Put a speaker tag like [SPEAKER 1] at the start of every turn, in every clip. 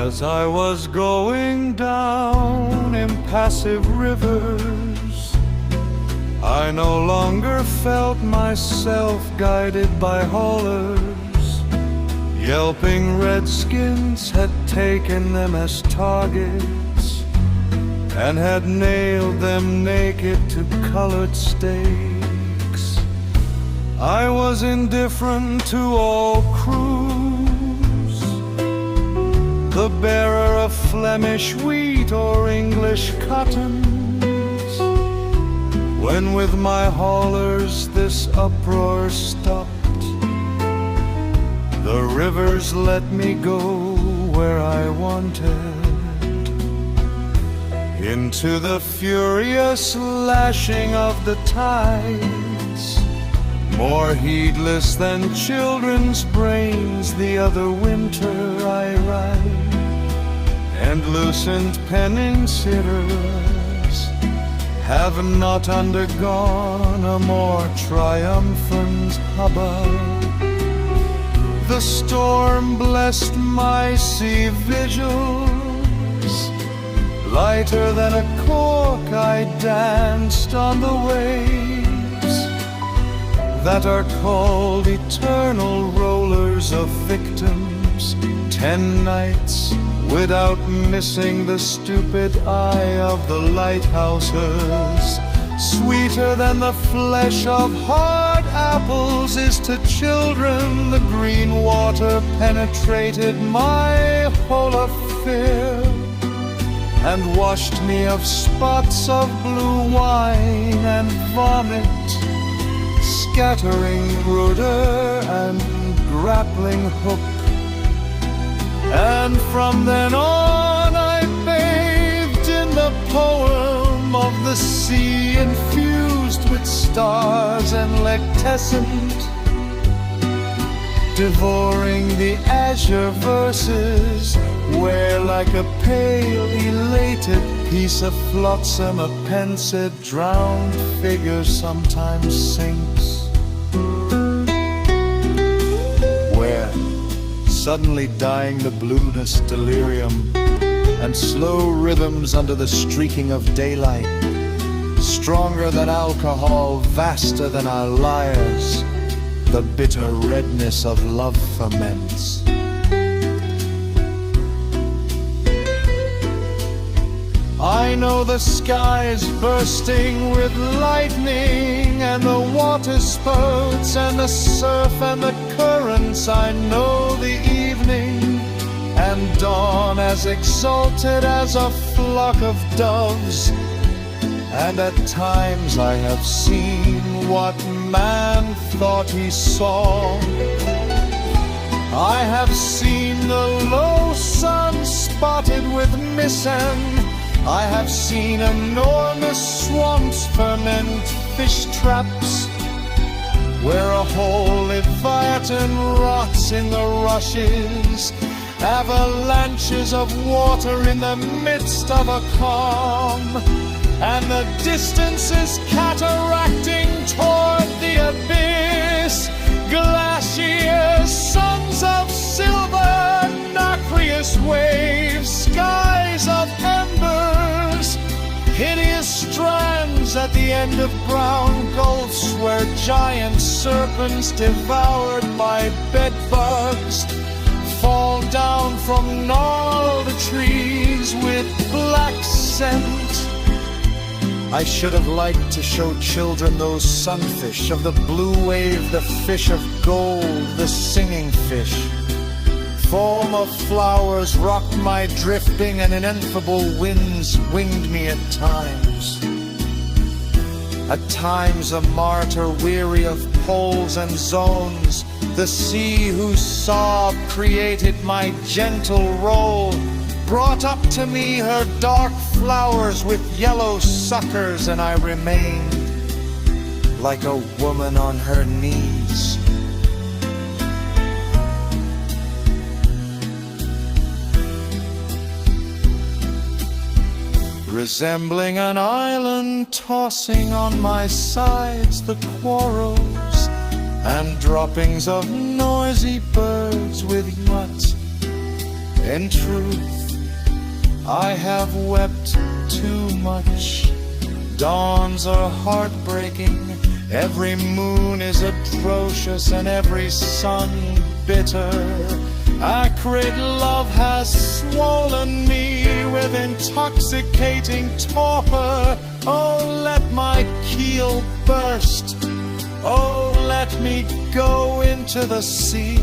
[SPEAKER 1] As I was going down impassive rivers, I no longer felt myself guided by haulers. Yelping redskins had taken them as targets and had nailed them naked to colored stakes. I was indifferent to all crews, the bearer of Flemish wheat or English cottons, when with my haulers this uproar stopped. The rivers let me go where I wanted, into the furious lashing of the tides, more heedless than children's brains. The other winter I ride, and loosened peninsulas have not undergone a more triumphant hubbub. The storm blessed my sea vigils, lighter than a cork I danced on the waves that are called eternal rollers of victims. 10 nights without missing the stupid eye of the lighthouses. Sweeter than the flesh of hard apples is to children the green water penetrated my whole affair, and washed me of spots of blue wine and vomit, scattering rudder and grappling hook. And from then on I bathed in the poem of the sea, infused with stars and lectescent, devouring the azure verses, where like a pale elated piece of flotsam a pensive drowned figure sometimes sinks, where suddenly dying the blueness delirium and slow rhythms under the streaking of daylight, stronger than alcohol, vaster than our lyres, the bitter redness of love ferments. I know the skies bursting with lightning, and the water spouts and the surf and the currents. I know the evening and dawn as exalted as a flock of doves, and at times I have seen what man thought he saw. I have seen the low sun spotted with mist. I have seen enormous swamps ferment fish traps, where a whole leviathan rots in the rushes, avalanches of water in the midst of a calm, and the distance is cataracting toward the abyss. Glaciers, suns of silver, nacreous waves, skies of embers, hideous strands at the end of brown gulfs, where giant serpents devoured by bedbugs fall down from gnarled trees with black scent. I should have liked to show children those sunfish of the blue wave, the fish of gold, the singing fish. Foam of flowers rocked my drifting, and ineffable winds winged me at times. At times a martyr weary of poles and zones, the sea whose sob created my gentle roll, brought up to me her dark flowers with yellow suckers, and I remained like a woman on her knees. Resembling an island, tossing on my sides the quarrels and droppings of noisy birds with what? In truth, I have wept too much. Dawns are heartbreaking, every moon is atrocious, and every sun bitter. Acrid love has swollen me with intoxicating torpor. Oh, let my keel burst. Oh, let me go into the sea.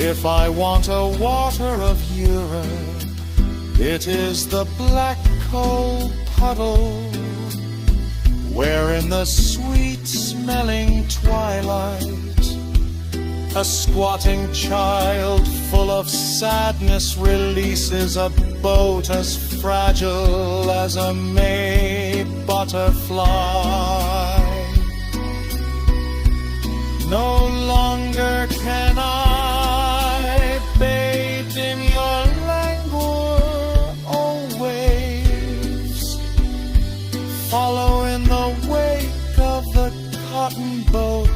[SPEAKER 1] If I want a water of Europe, it is the black coal puddle, where in the sweet-smelling twilight a squatting child full of sadness releases a boat as fragile as a May butterfly. No longer can I bathe in your languor, oh waves, follow in the wake of the cotton boat,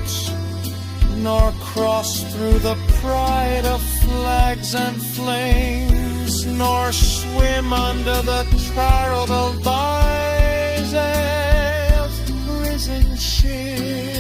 [SPEAKER 1] nor cross through the pride of flags and flames, nor swim under the terrible vices of prison ships.